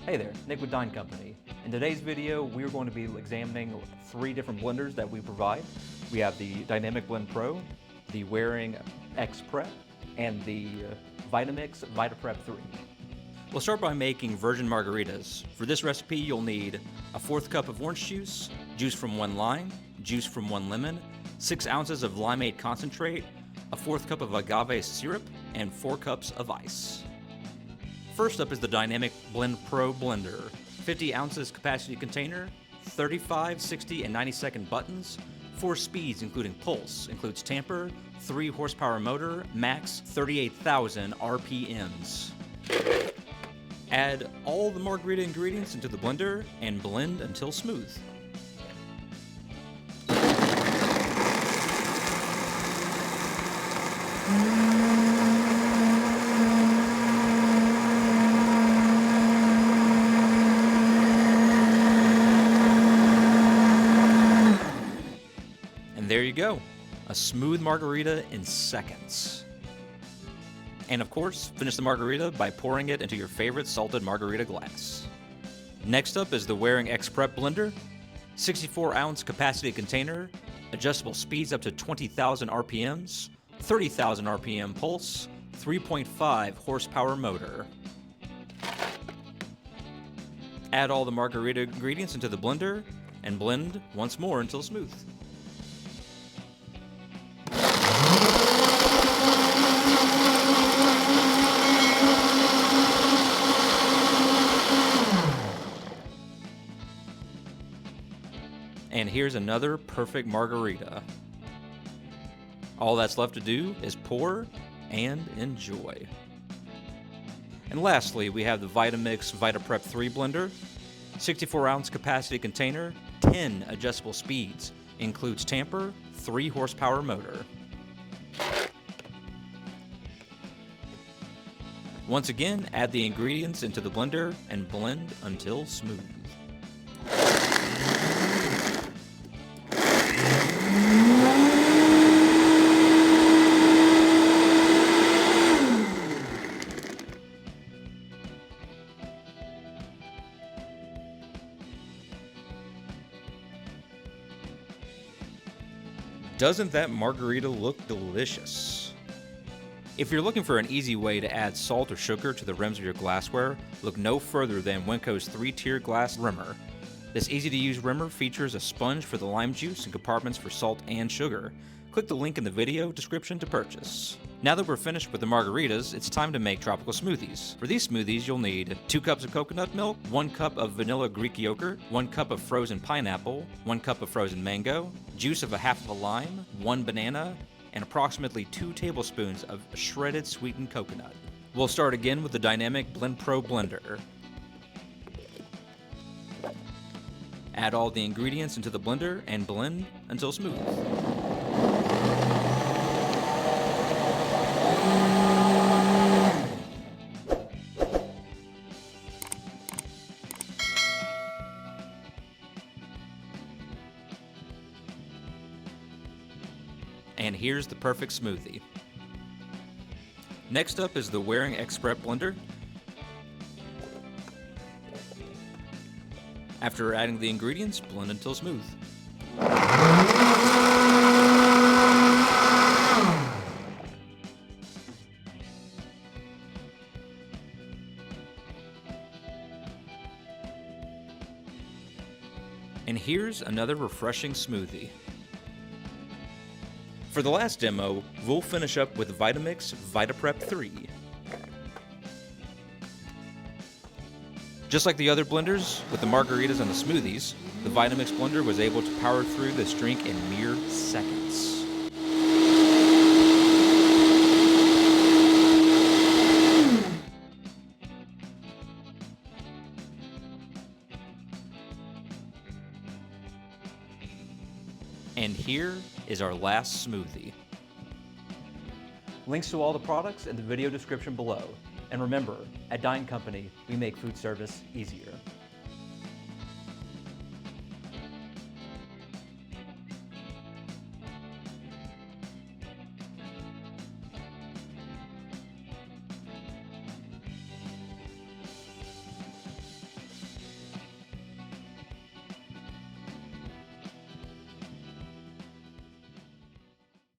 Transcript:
Hey there, Nick with Dine Company. In today's video, we're going to be examining 3 different blenders that we provide. We have the Dynamic BlendPro, the Waring X-Prep, and the Vitamix Vita-Prep 3. We'll start by making virgin margaritas. For this recipe, you'll need a 1/4 cup of orange juice, juice from 1 lime, juice from 1 lemon, 6 ounces of limeade concentrate, a 1/4 cup of agave syrup, and 4 cups of ice. First up is the Dynamic BlendPro blender. 50 ounces capacity container, 35, 60, and 90-second buttons, 4 speeds including pulse, includes tamper, 3 horsepower motor, max 38,000 RPMs. Add all the margarita ingredients into the blender and blend until smooth. And there you go, a smooth margarita in seconds. And of course, finish the margarita by pouring it into your favorite salted margarita glass. Next up is the Waring X-Prep blender. 64-ounce capacity container, adjustable speeds up to 20,000 RPMs, 30,000 RPM pulse, 3.5 horsepower motor. Add all the margarita ingredients into the blender and blend once more until smooth. And here's another perfect margarita. All that's left to do is pour and enjoy. And lastly, we have the Vitamix Vita-Prep 3 blender. 64-ounce capacity container, 10 adjustable speeds, includes tamper, 3 horsepower motor. Once again, add the ingredients into the blender and blend until smooth. Doesn't that margarita look delicious? If you're looking for an easy way to add salt or sugar to the rims of your glassware, look no further than Winco's 3-tier glass rimmer. This easy-to-use rimmer features a sponge for the lime juice and compartments for salt and sugar. Click the link in the video description to purchase. Now that we're finished with the margaritas, it's time to make tropical smoothies. For these smoothies, you'll need 2 cups of coconut milk, 1 cup of vanilla Greek yogurt, 1 cup of frozen pineapple, 1 cup of frozen mango, juice of 1/2 of a lime, 1 banana, and approximately 2 tablespoons of shredded sweetened coconut. We'll start again with the Dynamic BlendPro blender. Add all the ingredients into the blender and blend until smooth. And here's the perfect smoothie. Next up is the Waring X-Prep blender. After adding the ingredients, blend until smooth. And here's another refreshing smoothie. For the last demo, we'll finish up with Vitamix Vita-Prep 3. Just like the other blenders, with the margaritas and the smoothies, the Vitamix blender was able to power through this drink in mere seconds. And here is our last smoothie. Links to all the products in the video description below. And remember, at Dine Company, we make food service easier.